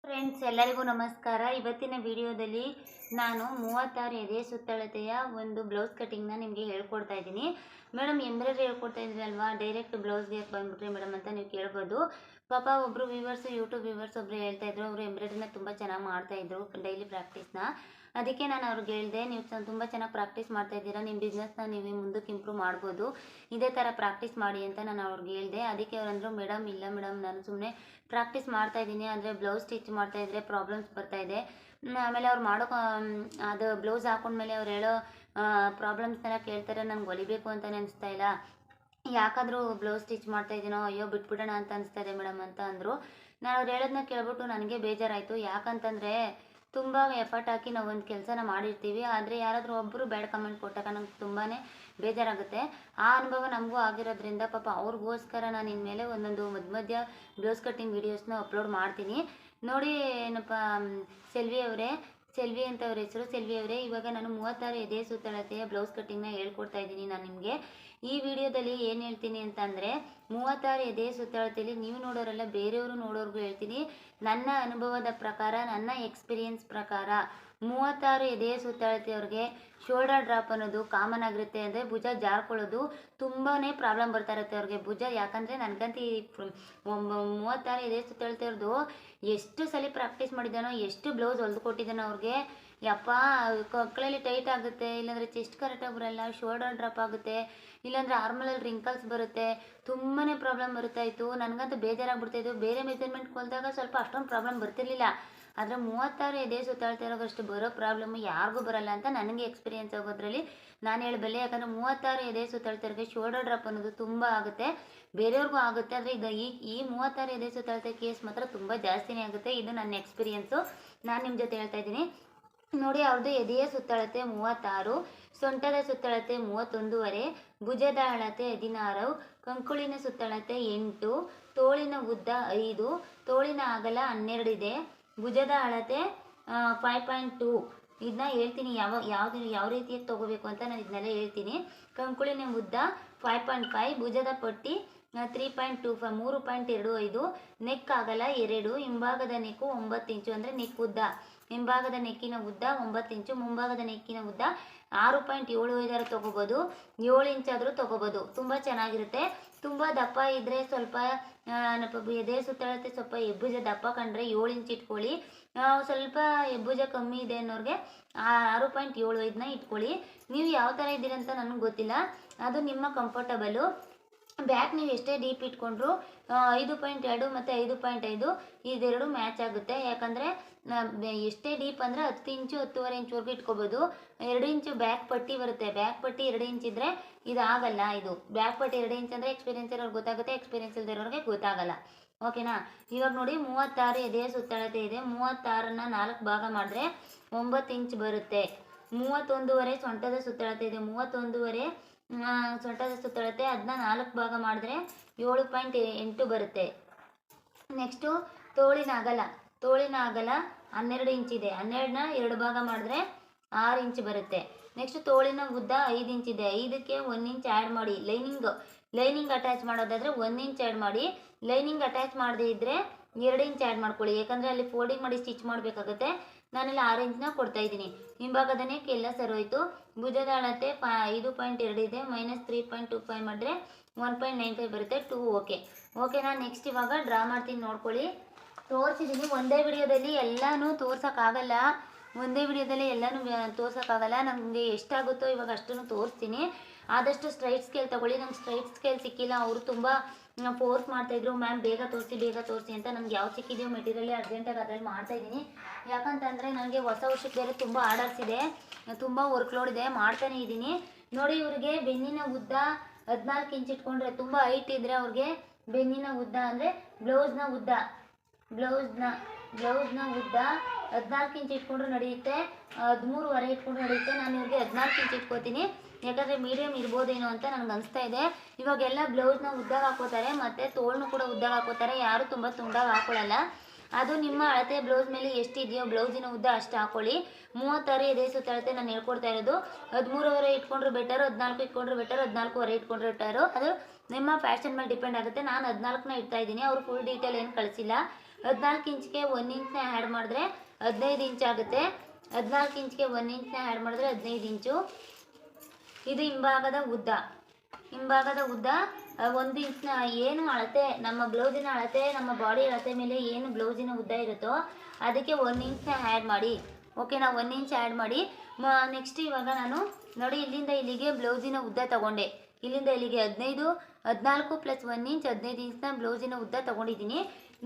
Friends ಎಲ್ಲರಿಗೂ ನಮಸ್ಕಾರ. ಇವತ್ತಿನ ವಿಡಿಯೋದಲ್ಲಿ ನಾನು 36 ಎದೆ ಸುತ್ತಳತೆಯ ಒಂದು ಬ್ಲೌಸ್ ಕಟಿಂಗ್ನ ನಿಮಗೆ ಹೇಳ್ಕೊಡ್ತಾ ಇದ್ದೀನಿ. ಮೇಡಮ್ ಎಂಬ್ರಾಯ್ಡ್ರಿ ಹೇಳ್ಕೊಡ್ತಾ ಇದ್ರಿ ಅಲ್ವಾ, ಡೈರೆಕ್ಟ್ ಬ್ಲೌಸ್ಗೆ ಬಂದ್ಬಿಟ್ರಿ ಮೇಡಮ್ ಅಂತ ನೀವು ಕೇಳ್ಬೋದು. ಪಾಪ ಒಬ್ಬರು ವ್ಯೂವರ್ಸ್, ಯೂಟ್ಯೂಬ್ ವ್ಯೂವರ್ಸ್ ಒಬ್ಬರು ಹೇಳ್ತಾ ಇದ್ರು, ಅವರು ಎಂಬ್ರಾಯ್ಡ್ರಿನ ತುಂಬ ಚೆನ್ನಾಗಿ ಮಾಡ್ತಾಯಿದ್ರು ಡೈಲಿ ಪ್ರಾಕ್ಟೀಸ್ನ. ಅದಕ್ಕೆ ನಾನು ಅವ್ರಿಗೆ ಹೇಳಿದೆ, ನೀವು ತುಂಬ ಚೆನ್ನಾಗಿ ಪ್ರಾಕ್ಟೀಸ್ ಮಾಡ್ತಾ ಇದ್ದೀರಾ, ನಿಮ್ಮ ಬಿಸ್ನೆಸ್ನ ನೀವು ಮುಂದಕ್ಕೆ ಇಂಪ್ರೂವ್ ಮಾಡ್ಬೋದು, ಇದೇ ಥರ ಪ್ರಾಕ್ಟೀಸ್ ಮಾಡಿ ಅಂತ ನಾನು ಅವ್ರಿಗೆ ಹೇಳಿದೆ. ಅದಕ್ಕೆ ಅವರಂದರು, ಮೇಡಮ್ ಇಲ್ಲ ಮೇಡಮ್, ನಾನು ಸುಮ್ಮನೆ ಪ್ರಾಕ್ಟೀಸ್ ಮಾಡ್ತಾ ಇದ್ದೀನಿ, ಅಂದರೆ ಬ್ಲೌಸ್ ಸ್ಟಿಚ್ ಮಾಡ್ತಾಯಿದ್ರೆ ಪ್ರಾಬ್ಲಮ್ಸ್ ಬರ್ತಾಯಿದೆ. ಆಮೇಲೆ ಅವ್ರು ಮಾಡೋ ಅದು ಬ್ಲೌಸ್ ಹಾಕೊಂಡ್ಮೇಲೆ ಅವ್ರು ಹೇಳೋ ಪ್ರಾಬ್ಲಮ್ಸ್ನೆಲ್ಲ ಕೇಳ್ತಾರೆ, ನನಗೆ ಹೊಲಿಬೇಕು ಅಂತಲೇ ಅನಿಸ್ತಾ ಇಲ್ಲ, ಯಾಕಾದರೂ ಬ್ಲೌಸ್ ಸ್ಟಿಚ್ ಮಾಡ್ತಾ ಇದ್ದೀನೋ, ಅಯ್ಯೋ ಬಿಟ್ಬಿಡೋಣ ಅಂತ ಅನಿಸ್ತಾ ಇದೆ ಮೇಡಮ್ ಅಂತ ಅಂದರು. ನಾನು ಅವ್ರು ಹೇಳೋದನ್ನ ಕೇಳ್ಬಿಟ್ಟು ನನಗೆ ಬೇಜಾರಾಯಿತು. ಯಾಕಂತಂದರೆ ತುಂಬ ಎಫರ್ಟ್ ಹಾಕಿ ನಾವು ಒಂದು ಕೆಲಸನ ಮಾಡಿರ್ತೀವಿ, ಆದರೆ ಯಾರಾದರೂ ಒಬ್ಬರು ಬ್ಯಾಡ್ ಕಮೆಂಟ್ ಕೊಟ್ಟಾಗ ನಂಗೆ ತುಂಬಾ ಬೇಜಾರಾಗುತ್ತೆ. ಆ ಅನುಭವ ನಮಗೂ ಆಗಿರೋದ್ರಿಂದ ಪಾಪ ಅವ್ರಿಗೋಸ್ಕರ ನಾನು ಇನ್ಮೇಲೆ ಒಂದೊಂದು ಮಧ್ಯ ಬ್ಲೌಸ್ ಕಟ್ಟಿಂಗ್ ವೀಡಿಯೋಸ್ನ ಅಪ್ಲೋಡ್ ಮಾಡ್ತೀನಿ. ನೋಡಿ ಏನಪ್ಪ, ಸೆಲ್ವಿ ಅಂತ ಅವ್ರ ಹೆಸರು, ಸೆಲ್ವಿ ಅವರೇ, ಇವಾಗ ನಾನು 36 ಎದೆ ಸುತ್ತಳತೆಯ ಬ್ಲೌಸ್ ಕಟ್ಟಿಂಗ್ನ ಹೇಳ್ಕೊಡ್ತಾ ಇದ್ದೀನಿ ನಾನು ನಿಮಗೆ. ಈ ವಿಡಿಯೋದಲ್ಲಿ ಏನು ಹೇಳ್ತೀನಿ ಅಂತಂದರೆ, 36 ಎದೆ ಸುತ್ತಳತೆಯಲ್ಲಿ ನೀವು ನೋಡೋರಲ್ಲ, ಬೇರೆಯವರು ನೋಡೋರ್ಗೂ ಹೇಳ್ತೀನಿ. ನನ್ನ ಅನುಭವದ ಪ್ರಕಾರ, ನನ್ನ ಎಕ್ಸ್ಪೀರಿಯನ್ಸ್ ಪ್ರಕಾರ 36 ಎದೆ ಸುತ್ತಳತೆಯವ್ರಿಗೆ ಶೋಲ್ಡರ್ ಡ್ರಾಪ್ ಅನ್ನೋದು ಕಾಮನ್ ಆಗಿರುತ್ತೆ. ಅಂದರೆ ಭುಜ ಜಾರ್ಕೊಳ್ಳೋದು ತುಂಬಾ ಪ್ರಾಬ್ಲಮ್ ಬರ್ತಾ ಇರುತ್ತೆ ಅವ್ರಿಗೆ ಭುಜ. ಯಾಕಂದರೆ ನನಗಂತೂ 36 ಎದೆ ಸುತ್ತಳತೆಯವ್ರದ್ದು ಎಷ್ಟು ಸಲ ಪ್ರಾಕ್ಟೀಸ್ ಮಾಡಿದ್ದಾನೋ, ಎಷ್ಟು ಬ್ಲೌಸ್ ಹೊಲ್ದು ಕೊಟ್ಟಿದ್ದಾನೋ ಅವ್ರಿಗೆ, ಯಪ್ಪ ಕೊಕ್ಕಳಲ್ಲಿ ಟೈಟ್ ಆಗುತ್ತೆ, ಇಲ್ಲಾಂದರೆ ಚೆಸ್ಟ್ ಕರೆಕ್ಟಾಗಿ ಬರೋಲ್ಲ, ಶೋಲ್ಡರ್ ಡ್ರಾಪ್ ಆಗುತ್ತೆ, ಇಲ್ಲಾಂದರೆ ಆರ್ಮಲಲ್ಲಿ ರಿಂಕಲ್ಸ್ ಬರುತ್ತೆ, ತುಂಬಾ ಪ್ರಾಬ್ಲಮ್ ಬರ್ತಾಯಿತ್ತು. ನನಗಂತೂ ಬೇಜಾರಾಗ್ಬಿಡ್ತಾಯಿತ್ತು. ಬೇರೆ ಮೆಜರ್ಮೆಂಟ್ ಕೊಲ್ದಾಗ ಸ್ವಲ್ಪ ಅಷ್ಟೊಂದು ಪ್ರಾಬ್ಲಮ್ ಬರ್ತಿರ್ಲಿಲ್ಲ, ಆದರೆ 36 ಎದೆ ಸುತ್ತಾಳ್ತಿರೋಷ್ಟು ಬರೋ ಪ್ರಾಬ್ಲಮ್ಮು ಯಾರಿಗೂ ಬರಲ್ಲ ಅಂತ ನನಗೆ ಎಕ್ಸ್ಪೀರಿಯೆನ್ಸ್ ಆಗೋದ್ರಲ್ಲಿ ನಾನು ಹೇಳಬಲ್ಲೆ. ಯಾಕಂದರೆ 36 ಎದೆ ಸುತ್ತಾಳ್ತಿರೋರಿಗೆ ಶೋಲ್ಡರ್ ಡ್ರಾಪ್ ಅನ್ನೋದು ತುಂಬ ಆಗುತ್ತೆ, ಬೇರೆಯವ್ರಿಗೂ ಆಗುತ್ತೆ. ಆದರೆ ಇದು ಈ 36 ಎದೆ ಸುತ್ತಾಳ್ತೆ ಕೇಸ್ ಮಾತ್ರ ತುಂಬ ಜಾಸ್ತಿನೇ ಆಗುತ್ತೆ. ಇದು ನನ್ನ ಎಕ್ಸ್ಪೀರಿಯೆನ್ಸು, ನಾನು ನಿಮ್ಮ ಜೊತೆ ಹೇಳ್ತಾ ಇದ್ದೀನಿ. ನೋಡಿ, ಅವ್ರದ್ದು ಎದೆಯ ಸುತ್ತಳತೆ 36, ಸೊಂಟದ ಸುತ್ತಳತೆ 31.5, ಭುಜದ ಅಳತೆ 16, ಕಂಕುಳಿನ ಸುತ್ತಳತೆ 8, ತೋಳಿನ ಉದ್ದ 5, ತೋಳಿನ ಅಗಲ 12 ಇದೆ, ಭುಜದ ಅಳತೆ 5.2. ಇದನ್ನ ಹೇಳ್ತೀನಿ ಯಾವ ರೀತಿಯಾಗಿ ತೊಗೋಬೇಕು ಅಂತ ನಾನು ಇದನ್ನೆಲ್ಲ ಹೇಳ್ತೀನಿ. ಕಂಕುಳಿನ ಉದ್ದ 5.5, ಭುಜದ ಪಟ್ಟಿ 3.25, 3.25, ನೆಕ್ ಅಗಲ 2, ಹಿಂಭಾಗದ ನೆಕ್ಕು 9 ಇಂಚು, ಅಂದರೆ ನೆಕ್ ಉದ್ದ, ಹಿಂಭಾಗದ ನೆಕ್ಕಿನ ಉದ್ದ 9 ಇಂಚು, ಮುಂಭಾಗದ ನೆಕ್ಕಿನ ಉದ್ದ 6.75 ತೊಗೋಬೋದು, 7 ಇಂಚಾದರೂ ತೊಗೋಬೋದು, ತುಂಬ ಚೆನ್ನಾಗಿರುತ್ತೆ. ತುಂಬ ದಪ್ಪ ಇದ್ದರೆ ಸ್ವಲ್ಪ ಎದೆ ಸುತ್ತಳತೆ ಸ್ವಲ್ಪ ಹೆಬ್ಬುಜ ದಪ್ಪ ಕಂಡ್ರೆ 7 ಇಂಚ್ ಇಟ್ಕೊಳ್ಳಿ. ಸ್ವಲ್ಪ ಹೆಬ್ಬುಜ ಕಮ್ಮಿ ಇದೆ ಅನ್ನೋರಿಗೆ 6.75ನ ಇಟ್ಕೊಳ್ಳಿ. ನೀವು ಯಾವ ಥರ ಇದ್ದೀರಂತ ನನಗೆ ಗೊತ್ತಿಲ್ಲ, ಅದು ನಿಮ್ಮ ಕಂಫರ್ಟಬಲು. ಬ್ಯಾಕ್ ನೀವು ಎಷ್ಟೇ ಡೀಪ್ ಇಟ್ಕೊಂಡ್ರು 5.2 ಮತ್ತು 5.5 ಇದೆರಡು ಮ್ಯಾಚ್ ಆಗುತ್ತೆ. ಯಾಕಂದರೆ ಎಷ್ಟೇ ಡೀಪ್ ಅಂದರೆ 10 ಇಂಚು 10.5 ಇಂಚ್ವರೆಗೂ ಇಟ್ಕೋಬೋದು. 2 ಇಂಚು ಬ್ಯಾಕ್ ಪಟ್ಟಿ ಬರುತ್ತೆ, ಬ್ಯಾಕ್ ಪಟ್ಟಿ 2 ಇಂಚ್ ಇದ್ದರೆ ಇದಾಗಲ್ಲ. ಇದು ಬ್ಯಾಕ್ ಪಟ್ಟಿ 2 ಇಂಚ್ ಅಂದರೆ ಎಕ್ಸ್ಪೀರಿಯೆನ್ಸ್ ಇರೋರಿಗೆ ಗೊತ್ತಾಗುತ್ತೆ, ಎಕ್ಸ್ಪೀರಿಯೆನ್ಸ್ ಇಲ್ದಿರೋರಿಗೆ ಗೊತ್ತಾಗಲ್ಲ. ಓಕೆನಾ? ಇವಾಗ ನೋಡಿ, 36 ಎದೆಯ ಸುತ್ತಳತೆ ಇದೆ. 36ನ 4 ಭಾಗ ಮಾಡಿದ್ರೆ 9 ಇಂಚ್ ಬರುತ್ತೆ. 31.5 ಸೊಂಟದ ಸುತ್ತಳತೆ ಇದೆ. 31.5 ಸೊಂಟದ ಸುತ್ತಳತೆ, ಅದನ್ನ 4 ಭಾಗ ಮಾಡಿದ್ರೆ 7.8 ಬರುತ್ತೆ. ನೆಕ್ಸ್ಟು ತೋಳಿನ ಅಗಲ 12 ಇಂಚ್ ಇದೆ. 12ನ 2 ಭಾಗ ಮಾಡಿದ್ರೆ 6 ಇಂಚ್ ಬರುತ್ತೆ. ನೆಕ್ಸ್ಟ್ ತೋಳಿನ ಉದ್ದ 5 ಇಂಚ್ ಇದೆ. 5ಕ್ಕೆ 1 ಇಂಚ್ ಆ್ಯಡ್ ಮಾಡಿ. ಲೈನಿಂಗ್ ಅಟ್ಯಾಚ್ ಮಾಡೋದಾದರೆ 1 ಇಂಚ್ ಆ್ಯಡ್ ಮಾಡಿ. ಲೈನಿಂಗ್ ಅಟ್ಯಾಚ್ ಮಾಡದೇ ಇದ್ದರೆ 2 ಇಂಚ್ ಆ್ಯಡ್ ಮಾಡ್ಕೊಳ್ಳಿ, ಯಾಕಂದರೆ ಅಲ್ಲಿ ಫೋಲ್ಡಿಂಗ್ ಮಾಡಿ ಸ್ಟಿಚ್ ಮಾಡಬೇಕಾಗುತ್ತೆ. ನಾನೆಲ್ಲ 6 ಇಂಚ್ನ ಕೊಡ್ತಾಯಿದ್ದೀನಿ. ಹಿಂಭಾಗದ ನೆಕ್ ಎಲ್ಲ ಸರೋಯ್ತು. ಭುಜದ ಅಳತೆ 5.2 ಇದೆ, -3.25 ಮಾಡಿದ್ರೆ 1.95 ಬರುತ್ತೆ. 2 ಓಕೆನಾ? ನೆಕ್ಸ್ಟ್ ಇವಾಗ ಡ್ರಾ ಮಾಡ್ತೀನಿ, ನೋಡ್ಕೊಳ್ಳಿ. ತೋರಿಸಿದ್ದೀನಿ ಒಂದೇ ವಿಡಿಯೋದಲ್ಲಿ ಎಲ್ಲನೂ ತೋರ್ಸೋಕ್ಕಾಗಲ್ಲ, ನನಗೆ ಎಷ್ಟಾಗುತ್ತೋ ಇವಾಗ ಅಷ್ಟನ್ನು ತೋರಿಸ್ತೀನಿ. ಆದಷ್ಟು ಸ್ಟ್ರೈಟ್ ಸ್ಕೇಲ್ ತೊಗೊಳ್ಳಿ. ನಂಗೆ ಸ್ಟ್ರೈಟ್ ಸ್ಕೇಲ್ ಸಿಕ್ಕಿಲ್ಲ, ಅವರು ತುಂಬ ಫೋರ್ಸ್ ಮಾಡ್ತಾಯಿದ್ರು, ಮ್ಯಾಮ್ ಬೇಗ ತೋರಿಸಿ ಅಂತ. ನನಗೆ ಯಾವ್ದು ಸಿಕ್ಕಿದೆಯೋ ಮೆಟೀರಿಯಲ್ ಅರ್ಜೆಂಟಾಗಿ ಅದರಲ್ಲಿ ಮಾಡ್ತಾಯಿದ್ದೀನಿ. ಯಾಕಂತಂದರೆ ನನಗೆ ಹೊಸ ವರ್ಷಕ್ಕೆ ಬೇರೆ ತುಂಬ ಆರ್ಡರ್ಸ್ ಇದೆ, ತುಂಬ ವರ್ಕ್ಲೋಡ್ ಇದೆ, ಮಾಡ್ತಾನೇ ಇದ್ದೀನಿ. ನೋಡಿ, ಇವ್ರಿಗೆ ಬೆನ್ನಿನ ಉದ್ದ 14 ಇಂಚ್ ಇಟ್ಕೊಂಡ್ರೆ, ತುಂಬ ಹೈಟ್ ಇದ್ದರೆ ಅವ್ರಿಗೆ ಬೆನ್ನಿನ ಉದ್ದ ಅಂದರೆ ಬ್ಲೌಸ್ನ ಉದ್ದ 14 ಇಂಚ್ ಇಟ್ಕೊಂಡ್ರು ನಡೆಯುತ್ತೆ, 13.5 ಇಟ್ಕೊಂಡ್ರು ನಡೆಯುತ್ತೆ. ನಾನು ಇವ್ರಿಗೆ 14 ಇಂಚ್ ಇಟ್ಕೋತೀನಿ, ಯಾಕಂದರೆ ಮೀಡಿಯಮ್ ಇರ್ಬೋದೇನೋ ಅಂತ ನನಗೆ ಅನಿಸ್ತಾ ಇದೆ. ಇವಾಗೆಲ್ಲ ಬ್ಲೌಸ್ನ ಉದ್ದಾಗ ಹಾಕೋತಾರೆ, ಮತ್ತು ತೋಳನ್ನು ಕೂಡ ಉದ್ದಾಗ ಹಾಕೋತಾರೆ, ಯಾರು ತುಂಬ ತುಂಡಾಗಿ ಹಾಕೊಳ್ಳಲ್ಲ. ಅದು ನಿಮ್ಮ ಅಳತೆ ಬ್ಲೌಸ್ ಮೇಲೆ ಎಷ್ಟಿದೆಯೋ ಬ್ಲೌಸಿನ ಉದ್ದ ಅಷ್ಟು ಹಾಕೊಳ್ಳಿ. 36 ಎದೆ ಸುತ್ತಳತೆ ನಾನು ಹೇಳ್ಕೊಡ್ತಾ ಇರೋದು. 13.5 ಇಟ್ಕೊಂಡ್ರೆ ಬೆಟರು, 14 ಇಟ್ಕೊಂಡ್ರೆ ಬೆಟರು, 14.5 ಇಟ್ಕೊಂಡ್ರೆ ಬೆಟರು. ಅದು ನಿಮ್ಮ ಫ್ಯಾಷನ್ ಮೇಲೆ ಡಿಪೆಂಡ್ ಆಗುತ್ತೆ. ನಾನು 14ನ ಇಡ್ತಾ ಇದ್ದೀನಿ, ಅವರು ಫುಲ್ ಡೀಟೇಲ್ ಏನು ಕಳಿಸಿಲ್ಲ. 14 ಇಂಚ್ಗೆ 1 ಇಂಚ್ನ ಆ್ಯಡ್ ಮಾಡಿದ್ರೆ 15 ಇಂಚ್ ಆಗುತ್ತೆ. 14 ಇಂಚ್ಗೆ 1 ಇಂಚ್ನ ಆ್ಯಡ್ ಮಾಡಿದ್ರೆ 15 ಇಂಚು. ಇದು ಹಿಂಭಾಗದ ಉದ್ದ. 1 ಇಂಚ್ನ ಏನು ಅಳತೆ, ನಮ್ಮ ಬ್ಲೌಸಿನ ಅಳತೆ, ನಮ್ಮ ಬಾಡಿ ಅಳತೆ ಮೇಲೆ ಏನು ಬ್ಲೌಸಿನ ಉದ್ದ ಇರುತ್ತೋ ಅದಕ್ಕೆ 1 ಇಂಚ್ನ ಆ್ಯಡ್ ಮಾಡಿ. ಓಕೆನಾ, 1 ಇಂಚ್ ಆ್ಯಡ್ ಮಾಡಿ. ನೆಕ್ಸ್ಟ್ ಇವಾಗ ನಾನು ನೋಡಿ ಇಲ್ಲಿಂದ ಇಲ್ಲಿಗೆ ಬ್ಲೌಸಿನ ಉದ್ದ ತಗೊಂಡೆ. ಇಲ್ಲಿಂದ ಇಲ್ಲಿಗೆ 15, 14 + 1 ಇಂಚ್ 15 ಇಂಚ್ನ ಬ್ಲೌಸಿನ ಉದ್ದ ತೊಗೊಂಡಿದ್ದೀನಿ.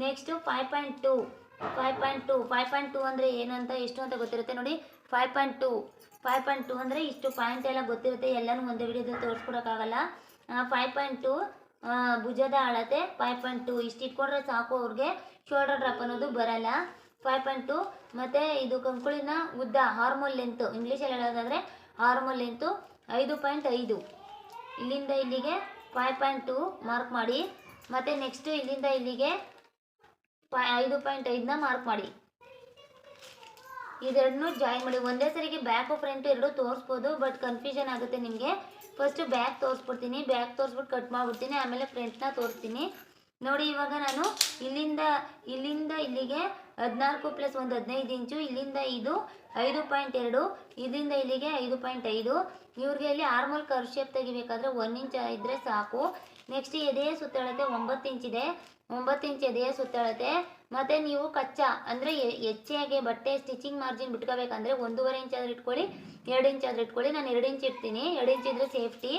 ನೆಕ್ಸ್ಟು 5.2 ಅಂದರೆ ಏನು ಅಂತ ಎಷ್ಟು ಅಂತ ಗೊತ್ತಿರುತ್ತೆ ನೋಡಿ. 5.2 ಅಂದರೆ ಇಷ್ಟು ಪಾಯಿಂಟ್ ಎಲ್ಲ ಗೊತ್ತಿರುತ್ತೆ, ಎಲ್ಲನೂ ಒಂದೇ ವಿಡಿಯೋದಲ್ಲಿ ತೋರಿಸ್ಕೊಡೋಕ್ಕಾಗಲ್ಲ. 5.2 ಭುಜದ ಅಳತೆ 5.2 ಇಷ್ಟು ಇಟ್ಕೊಂಡ್ರೆ ಸಾಕು, ಅವ್ರಿಗೆ ಶೋಲ್ಡರ್ ಡ್ರಾಪ್ ಅನ್ನೋದು ಬರಲ್ಲ. 5.2 ಮತ್ತು ಇದು ಕಂಕುಳಿನ ಉದ್ದ ಹಾರ್ಮೋಲ್ ಲೆಂತು, ಇಂಗ್ಲೀಷಲ್ಲಿ ಹೇಳೋದಾದರೆ ಹಾರ್ಮೋಲ್ ಲೆಂತು 5.5. ಇಲ್ಲಿಂದ ಇಲ್ಲಿಗೆ 5.2 ಮಾರ್ಕ್ ಮಾಡಿ. ಮತ್ತು ನೆಕ್ಸ್ಟ್ ಇಲ್ಲಿಂದ ಇಲ್ಲಿಗೆ 5.5ನ ಮಾರ್ಕ್ ಮಾಡಿ. ಇದೆರಡನ್ನೂ ಜಾಯಿನ್ ಮಾಡಿ. ಒಂದೇ ಸರಿಗೆ ಬ್ಯಾಕು ಫ್ರಂಟು ಎರಡೂ ತೋರಿಸ್ಬೋದು, ಬಟ್ ಕನ್ಫ್ಯೂಷನ್ ಆಗುತ್ತೆ ನಿಮಗೆ. ಫಸ್ಟು ಬ್ಯಾಕ್ ತೋರಿಸ್ಬಿಡ್ತೀನಿ, ಬ್ಯಾಕ್ ತೋರಿಸ್ಬಿಟ್ಟು ಕಟ್ ಮಾಡಿಬಿಡ್ತೀನಿ, ಆಮೇಲೆ ಫ್ರಂಟ್ನ ತೋರಿಸ್ತೀನಿ. ನೋಡಿ ಇವಾಗ ನಾನು ಇಲ್ಲಿಂದ ಇಲ್ಲಿಗೆ 14 + 1 15 ಇಂಚು, ಇಲ್ಲಿಂದ ಇದು 5.2, ಇದರಿಂದ ಇಲ್ಲಿಗೆ 5.5. ಇವ್ರಿಗೆ ಇಲ್ಲಿ ಆರ್ಮೋಲ್ ಕರ್ವ್ ಶೇಪ್ ತೆಗಿಬೇಕಾದ್ರೆ 1 ಇಂಚ್ ಇದ್ದರೆ ಸಾಕು. ನೆಕ್ಸ್ಟ್ ಎದೆಯ ಸುತ್ತಳತೆ 9 ಇಂಚಿದೆ, 9 ಇಂಚ್ ಎದೆಯ ಸುತ್ತಳತೆ. ಮತ್ತು ನೀವು ಕಚ್ಚಾ ಅಂದರೆ ಹೆಚ್ಚಾಗಿ ಬಟ್ಟೆ ಸ್ಟಿಚಿಂಗ್ ಮಾರ್ಜಿನ್ ಬಿಟ್ಕೋಬೇಕಂದ್ರೆ 1.5 ಇಂಚ್ ಆದರೂ ಇಟ್ಕೊಳ್ಳಿ, 2 ಇಂಚ್ ಆದರೂ ಇಟ್ಕೊಳ್ಳಿ. ನಾನು 2 ಇಂಚ್ ಇಡ್ತೀನಿ, 2 ಇಂಚ್ ಇದ್ದರೆ ಸೇಫ್ಟಿ.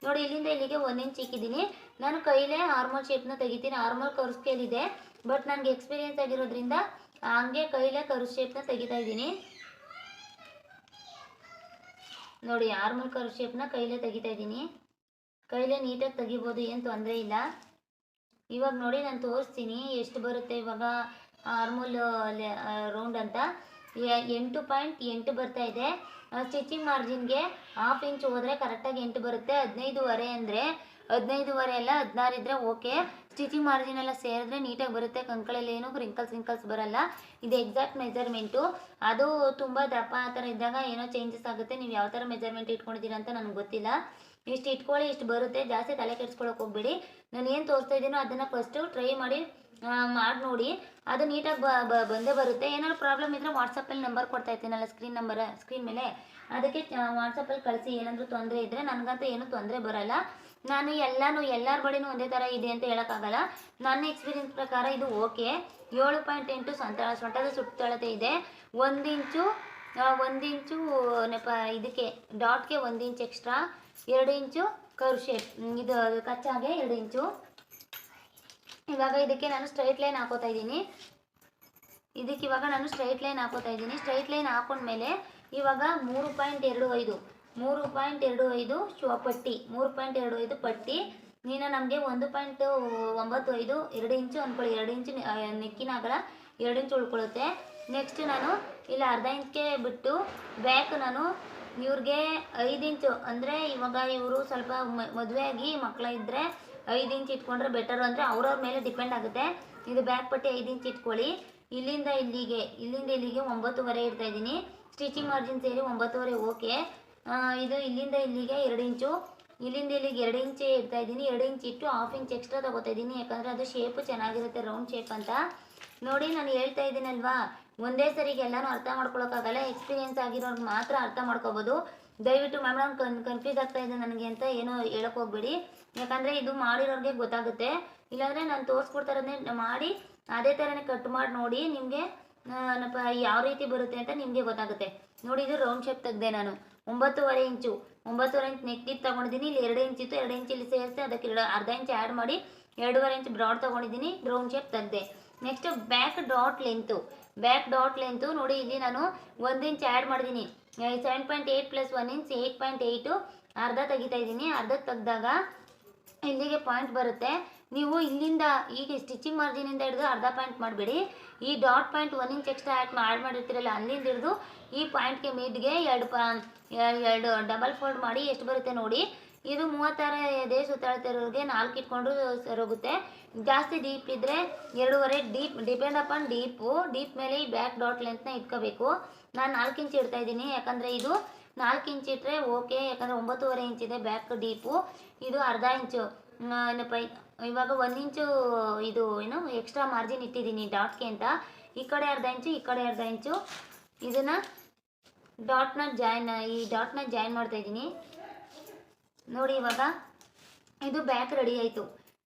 ನೋಡಿ ಇಲ್ಲಿಂದ ಇಲ್ಲಿಗೆ 1 ಇಂಚ್ ಇಕ್ಕಿದ್ದೀನಿ. ನಾನು ಕೈಲೇ ಆರ್ಮೋಲ್ ಶೇಪ್ನ ತೆಗಿತೀನಿ. ಆರ್ಮೋಲ್ ಕರ್ವ್ ಸ್ಕೇಲ್ ಇದೆ, ಬಟ್ ನನಗೆ ಎಕ್ಸ್ಪೀರಿಯೆನ್ಸ್ ಆಗಿರೋದ್ರಿಂದ ಹಂಗೆ ಕೈಲೇ ಕರ್ವ್ ಶೇಪ್ನ ತೆಗಿತಾ ಇದ್ದೀನಿ. ನೋಡಿ ಆರ್ಮೋಲ್ ಕರ್ವ್ ಶೇಪ್ನ ಕೈಲೇ ತೆಗಿತಾ ಇದ್ದೀನಿ. ಕೈಲೇ ನೀಟಾಗಿ ತೆಗಿಬೋದು, ಏನು ತೊಂದರೆ ಇಲ್ಲ. ಇವಾಗ ನೋಡಿ ನಾನು ತೋರಿಸ್ತೀನಿ ಎಷ್ಟು ಬರುತ್ತೆ ಇವಾಗ ಆರ್ಮೋಲ್ ರೌಂಡ್ ಅಂತ. 8.8 ಬರ್ತಾ ಇದೆ. ಸ್ಟಿಚಿಂಗ್ ಮಾರ್ಜಿನ್ಗೆ 1/2 ಇಂಚ್ ಹೋದರೆ ಕರೆಕ್ಟಾಗಿ 8 ಬರುತ್ತೆ. 15.5 ಅಂದರೆ 15.5 ಅಲ್ಲ 16 ಇದ್ದರೆ ಓಕೆ. ಸ್ಟಿಚಿಂಗ್ ಮಾರ್ಜಿನ್ ಎಲ್ಲ ಸೇರಿದ್ರೆ ನೀಟಾಗಿ ಬರುತ್ತೆ. ಕಂಕಳಲ್ಲಿ ಏನು ರಿಂಕಲ್ಸ್ ಬರಲ್ಲ. ಇದು ಎಕ್ಸಾಕ್ಟ್ ಮೆಜರ್ಮೆಂಟು. ಅದು ತುಂಬ ದಪ್ಪ ಆ ಥರ ಇದ್ದಾಗ ಏನೋ ಚೇಂಜಸ್ ಆಗುತ್ತೆ. ನೀವು ಯಾವ ಥರ ಮೆಜರ್ಮೆಂಟ್ ಇಟ್ಕೊಂಡಿದ್ದೀರಾ ಅಂತ ನನಗೆ ಗೊತ್ತಿಲ್ಲ. ಇಷ್ಟು ಇಟ್ಕೊಳ್ಳಿ, ಇಷ್ಟು ಬರುತ್ತೆ. ಜಾಸ್ತಿ ತಲೆ ಕೆಡಿಸ್ಕೊಳಕ್ಕೆ ಹೋಗ್ಬೇಡಿ. ನಾನು ಏನು ತೋರಿಸ್ತಾ ಇದ್ದೀನೋ ಅದನ್ನು ಫಸ್ಟು ಟ್ರೈ ಮಾಡಿ ನೋಡಿ. ಅದು ನೀಟಾಗಿ ಬಂದೇ ಬರುತ್ತೆ. ಏನಾದ್ರು ಪ್ರಾಬ್ಲಮ್ ಇದ್ದರೆ ವಾಟ್ಸಪ್ಪಲ್ಲಿ ನಂಬರ್ ಕೊಡ್ತಾ ಇರ್ತೀನಲ್ಲ, ಸ್ಕ್ರೀನ್ ಮೇಲೆ, ಅದಕ್ಕೆ ವಾಟ್ಸಪ್ಪಲ್ಲಿ ಕಳಿಸಿ. ಏನಾದರೂ ತೊಂದರೆ ಇದ್ದರೆ ನನಗಂತೂ ಏನೂ ತೊಂದರೆ ಬರಲ್ಲ. ನಾನು ಎಲ್ಲರ ಬಡಿನೂ ಒಂದೇ ಥರ ಇದೆ ಅಂತ ಹೇಳೋಕ್ಕಾಗಲ್ಲ. ನನ್ನ ಎಕ್ಸ್ಪೀರಿಯನ್ಸ್ ಪ್ರಕಾರ ಇದು ಓಕೆ. 7.8 ಸೊಂಟದ ಸುತ್ತಳತೆ ಇದೆ. 1 ಇಂಚು ಇದಕ್ಕೆ ಡಾಟ್ಗೆ 1 ಇಂಚ್ ಎಕ್ಸ್ಟ್ರಾ, 2 ಇಂಚು ಕರ್ವ್ ಶೇಪ್, ಇದು ಕಚ್ಚಾಗೆ 2 ಇಂಚು. ಇವಾಗ ಇದಕ್ಕೆ ನಾನು ಸ್ಟ್ರೈಟ್ ಲೈನ್ ಹಾಕೋತಾ ಇದ್ದೀನಿ. ಸ್ಟ್ರೈಟ್ ಲೈನ್ ಹಾಕೊಂಡ್ಮೇಲೆ ಇವಾಗ 3.25 ಪಟ್ಟಿ, 3.25 ಪಟ್ಟಿ. ನೀನು ನಮಗೆ 1.95 2 ಇಂಚು ಅಂದ್ಕೊಳ್ಳಿ. 2 ಇಂಚು ನೆಕ್ಕಿನ ಅಗಲ 2 ಇಂಚು ಉಳ್ಕೊಳ್ಳುತ್ತೆ. ನೆಕ್ಸ್ಟ್ ನಾನು ಇಲ್ಲಿ ಅರ್ಧ ಇಂಚ್ಗೆ ಬಿಟ್ಟು ಬ್ಯಾಕ್ ನಾನು ಇವ್ರಿಗೆ 5 ಇಂಚು, ಅಂದರೆ ಇವಾಗ ಇವರು ಸ್ವಲ್ಪ ಮದುವೆ ಆಗಿ ಮಕ್ಕಳ ಇದ್ದರೆ 5 ಇಂಚ್ ಇಟ್ಕೊಂಡ್ರೆ ಬೆಟರು, ಅಂದರೆ ಅವ್ರವ್ರ ಮೇಲೆ ಡಿಪೆಂಡ್ ಆಗುತ್ತೆ. ಇದು ಬ್ಯಾಕ್ ಪಟ್ಟಿ 5 ಇಂಚ್ ಇಟ್ಕೊಳ್ಳಿ. ಇಲ್ಲಿಂದ ಇಲ್ಲಿಗೆ 9.5 ಇಡ್ತಾ ಇದ್ದೀನಿ. ಸ್ಟಿಚಿಂಗ್ ಮಾರ್ಜಿನ್ ಸೇರಿ 9.5 ಓಕೆ. ಇದು ಇಲ್ಲಿಂದ ಇಲ್ಲಿಗೆ 2 ಇಂಚು, ಇಲ್ಲಿಂದ ಇಲ್ಲಿಗೆ 2 ಇಂಚ್ ಇಡ್ತಾ ಇದ್ದೀನಿ. 2 ಇಂಚ್ ಇಟ್ಟು 1/2 ಇಂಚ್ ಎಕ್ಸ್ಟ್ರಾ ತಗೋತಾ ಇದ್ದೀನಿ, ಯಾಕಂದರೆ ಅದು ಶೇಪು ಚೆನ್ನಾಗಿರುತ್ತೆ, ರೌಂಡ್ ಶೇಪ್ ಅಂತ. ನೋಡಿ ನಾನು ಹೇಳ್ತಾ ಇದ್ದೀನಲ್ವಾ, ಒಂದೇ ಸರಿಗೆ ಎಲ್ಲನೂ ಅರ್ಥ ಮಾಡ್ಕೊಳಕ್ಕಾಗಲ್ಲ. ಎಕ್ಸ್ಪೀರಿಯೆನ್ಸ್ ಆಗಿರೋರ್ಗೆ ಮಾತ್ರ ಅರ್ಥ ಮಾಡ್ಕೋಬೋದು. ದಯವಿಟ್ಟು ಮ್ಯಾಮ್ ನಾನು ಕನ್ಫ್ಯೂಸ್ ಆಗ್ತಾ ಇದೆ ನನಗೆ ಅಂತ ಏನೋ ಹೇಳಕ್ಕೆ ಹೋಗ್ಬೇಡಿ, ಯಾಕಂದರೆ ಇದು ಮಾಡಿರೋರಿಗೆ ಗೊತ್ತಾಗುತ್ತೆ. ಇಲ್ಲಾಂದರೆ ನಾನು ತೋರಿಸ್ಕೊಡ್ತಾರನ್ನೇ ಮಾಡಿ ಅದೇ ಥರನೇ ಕಟ್ ಮಾಡಿ ನೋಡಿ, ನಿಮಗೆ ಯಾವ ರೀತಿ ಬರುತ್ತೆ ಅಂತ ನಿಮಗೆ ಗೊತ್ತಾಗುತ್ತೆ. ನೋಡಿ ಇದು ರೌಂಡ್ ಶೇಪ್ ತೆಗೆದೆ ನಾನು. 9.5 ಇಂಚು ನೆಕ್ ಡೀಪ್ ತೊಗೊಂಡಿದ್ದೀನಿ. ಇಲ್ಲಿ 2 ಇಂಚ್ ಇತ್ತು, 2 ಇಂಚ್ ಇಲ್ಲಿ ಸೇರಿಸಿ ಅದಕ್ಕೆ ಅರ್ಧ ಇಂಚ್ ಆ್ಯಡ್ ಮಾಡಿ 2.5 ಇಂಚ್ ಬ್ರಾಡ್ ತೊಗೊಂಡಿದ್ದೀನಿ. ರೌಂಡ್ ಶೇಪ್ ತೆಗೆದೆ. ನೆಕ್ಸ್ಟ್ ಬ್ಯಾಕ್ ಡಾಟ್ ಲೆಂತು ನೋಡಿ, ಇಲ್ಲಿ ನಾನು 1 ಇಂಚ್ ಆ್ಯಡ್ ಮಾಡಿದ್ದೀನಿ. 7.8 + 1 ಇಂಚ್ 8.8 ಅರ್ಧ ತೆಗಿತಾ ಇದ್ದೀನಿ. ಅರ್ಧಕ್ಕೆ ತೆಗೆದಾಗ ಇಲ್ಲಿಗೆ ಪಾಯಿಂಟ್ ಬರುತ್ತೆ. ನೀವು ಇಲ್ಲಿಂದ ಈಗ ಸ್ಟಿಚಿಂಗ್ ಮಾರ್ಜಿನಿಂದ ಹಿಡಿದು ಅರ್ಧ ಪಾಯಿಂಟ್ ಮಾಡಬೇಡಿ. ಈ dot point 1 inch extra add ಮಾಡಿರ್ತೀರಲ್ಲ, ಅಲ್ಲಿಂದ ಹಿಡಿದು ಈ ಪಾಯಿಂಟ್ಗೆ ಮಿಡ್ಗೆ 2 ಡಬಲ್ ಫೋಲ್ಡ್ ಮಾಡಿ ಎಷ್ಟು ಬರುತ್ತೆ ನೋಡಿ. ಇದು 36 ಎದೆ ಸುತ್ತಳತೆರೋರಿಗೆ 4 ಇಟ್ಕೊಂಡು ಸರೋಗುತ್ತೆ. ಜಾಸ್ತಿ ಡೀಪ್ ಇದ್ದರೆ 2.5 ಡೀಪ್, ಡಿಪೆಂಡ್ ಅಪಾನ್ ಡೀಪ್ ಮೇಲೆ ಈ ಬ್ಯಾಕ್ ಡಾಟ್ ಲೆಂತ್ನ ಇಟ್ಕೋಬೇಕು. ನಾನು 4 ಇಂಚ್ ಇಡ್ತಾ ಇದ್ದೀನಿ, ಯಾಕಂದರೆ ಇದು 4 ಇಂಚ್ ಇಟ್ಟರೆ ಓಕೆ, ಯಾಕಂದರೆ 9.5 ಇಂಚ್ ಇದೆ ಬ್ಯಾಕ್ ಡೀಪು. ಇದು ಅರ್ಧ ಇಂಚು ಇವಾಗ 1 ಇಂಚು ಇದು ಏನು ಎಕ್ಸ್ಟ್ರಾ ಮಾರ್ಜಿನ್ ಇಟ್ಟಿದ್ದೀನಿ ಡಾಟ್ಗೆ ಅಂತ. ಈ ಕಡೆ ಅರ್ಧ ಇಂಚು, ಈ ಕಡೆ ಅರ್ಧ ಇಂಚು. ಇದನ್ನು ಈ ಡಾಟ್ನ ಜಾಯಿನ್ ಮಾಡ್ತಾ ಇದ್ದೀನಿ ನೋಡಿ. ಇವಾಗ ಇದು ಬ್ಯಾಕ್ ರೆಡಿ ಆಯಿತು.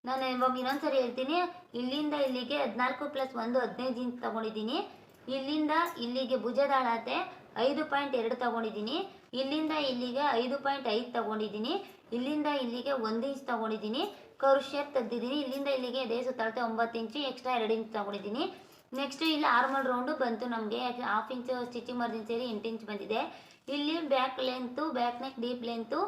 ನಾನು ಇವಾಗ ಇನ್ನೊಂದ್ಸರಿ ಹೇಳ್ತೀನಿ, ಇಲ್ಲಿಂದ ಇಲ್ಲಿಗೆ 14 + 1 15 ಇಂಚ್ ತೊಗೊಂಡಿದ್ದೀನಿ. ಇಲ್ಲಿಂದ ಇಲ್ಲಿಗೆ ಭುಜದ ಅಳತೆ 5.2 ತೊಗೊಂಡಿದ್ದೀನಿ. ಇಲ್ಲಿಂದ ಇಲ್ಲಿಗೆ 5.5 ತೊಗೊಂಡಿದ್ದೀನಿ. ಇಲ್ಲಿಂದ ಇಲ್ಲಿಗೆ 1 ಇಂಚ್ ತೊಗೊಂಡಿದ್ದೀನಿ. ಕರ್ವ್ ಶೇಪ್ ತೆಗೆದಿದ್ದೀನಿ. ಇಲ್ಲಿಂದ ಇಲ್ಲಿಗೆ ಎದೆ ಸುತ್ತಳತೆ 9 ಇಂಚು, ಎಕ್ಸ್ಟ್ರಾ 2 ಇಂಚ್ ತೊಗೊಂಡಿದ್ದೀನಿ. ನೆಕ್ಸ್ಟ್ ಇಲ್ಲಿ ಆರ್ಮಲ್ ರೌಂಡು ಬಂತು ನಮಗೆ. 1/2 ಇಂಚು ಸ್ಟಿಚಿಂಗ್ ಮಾರ್ಜಿನ್ ಸೇರಿ 8 ಇಂಚ್ ಬಂದಿದೆ. ಇಲ್ಲಿ back length, back neck deep length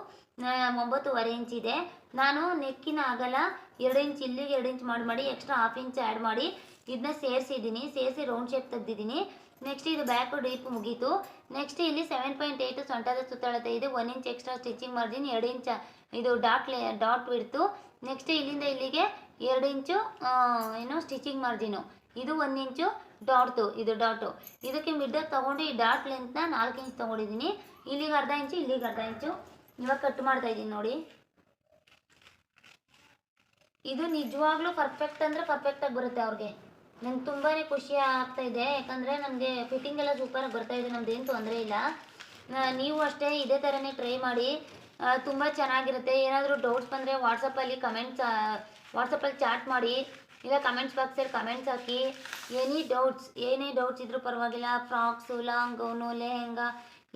9.5 inch ಇದೆ. ನಾನು ನೆಕ್ಕಿನ ಅಗಲ 2 ಇಂಚ್, ಇಲ್ಲಿಗೆ 2 ಇಂಚ್ ಮಾಡಿ ಎಕ್ಸ್ಟ್ರಾ 1/2 ಇಂಚ್ ಆ್ಯಡ್ ಮಾಡಿ ಇದನ್ನ ಸೇರಿಸಿದ್ದೀನಿ. ಸೇರಿಸಿ ರೌಂಡ್ ಶೇಪ್ ತೆಗೆದಿದ್ದೀನಿ. ನೆಕ್ಸ್ಟ್ ಇದು ಬ್ಯಾಕು ಡೀಪ್ ಮುಗೀತು. ನೆಕ್ಸ್ಟ್ ಇಲ್ಲಿ 7.8 ಸೊಂಟದ ಸುತ್ತಳತೆ ಇದೆ. 1 inch extra stitching margin, 2 inch ಇದು ಡಾಟ್ ಬಿಡ್ತು. ನೆಕ್ಸ್ಟ್ ಇಲ್ಲಿಂದ ಇಲ್ಲಿಗೆ 2 ಇಂಚು ಏನು ಸ್ಟಿಚಿಂಗ್ ಮಾರ್ಜಿನು, ಇದು 1 ಇಂಚು ಡಾಟ್ದು, ಇದು ಡಾಟು. ಇದಕ್ಕೆ ಮಿಡ್ಡಾಗಿ ತೊಗೊಂಡು ಈ ಡಾಟ್ ಲೆಂತ್ನ 4 ಇಂಚ್ ತೊಗೊಂಡಿದ್ದೀನಿ. ಇಲ್ಲಿಗೆ ಅರ್ಧ ಇಂಚು, ಇಲ್ಲಿಗೆ ಅರ್ಧ ಇಂಚು. ಇವಾಗ ಕಟ್ ಮಾಡ್ತಾ ಇದ್ದೀನಿ ನೋಡಿ. ಇದು ನಿಜವಾಗ್ಲೂ ಪರ್ಫೆಕ್ಟ್ ಅಂದರೆ ಪರ್ಫೆಕ್ಟಾಗಿ ಬರುತ್ತೆ ಅವ್ರಿಗೆ. ನಂಗೆ ತುಂಬಾ ಖುಷಿ ಆಗ್ತಾ ಇದೆ, ಯಾಕಂದರೆ ನನಗೆ ಫಿಟ್ಟಿಂಗ್ ಎಲ್ಲ ಸೂಪರಾಗಿ ಬರ್ತಾ ಇದೆ. ನಮ್ದೇನು ತೊಂದರೆ ಇಲ್ಲ. ನೀವು ಅಷ್ಟೇ ಇದೇ ಥರನೇ ಟ್ರೈ ಮಾಡಿ, ತುಂಬ ಚೆನ್ನಾಗಿರುತ್ತೆ. ಏನಾದರೂ ಡೌಟ್ಸ್ ಬಂದರೆ ವಾಟ್ಸಪ್ಪಲ್ಲಿ ಚಾಟ್ ಮಾಡಿ, ಇಲ್ಲ ಕಮೆಂಟ್ಸ್ ಬಾಕ್ಸಲ್ಲಿ ಕಮೆಂಟ್ಸ್ ಹಾಕಿ. ಏನೇ ಡೌಟ್ಸ್ ಇದ್ರೂ ಪರವಾಗಿಲ್ಲ. Frocks, long gown, lehenga,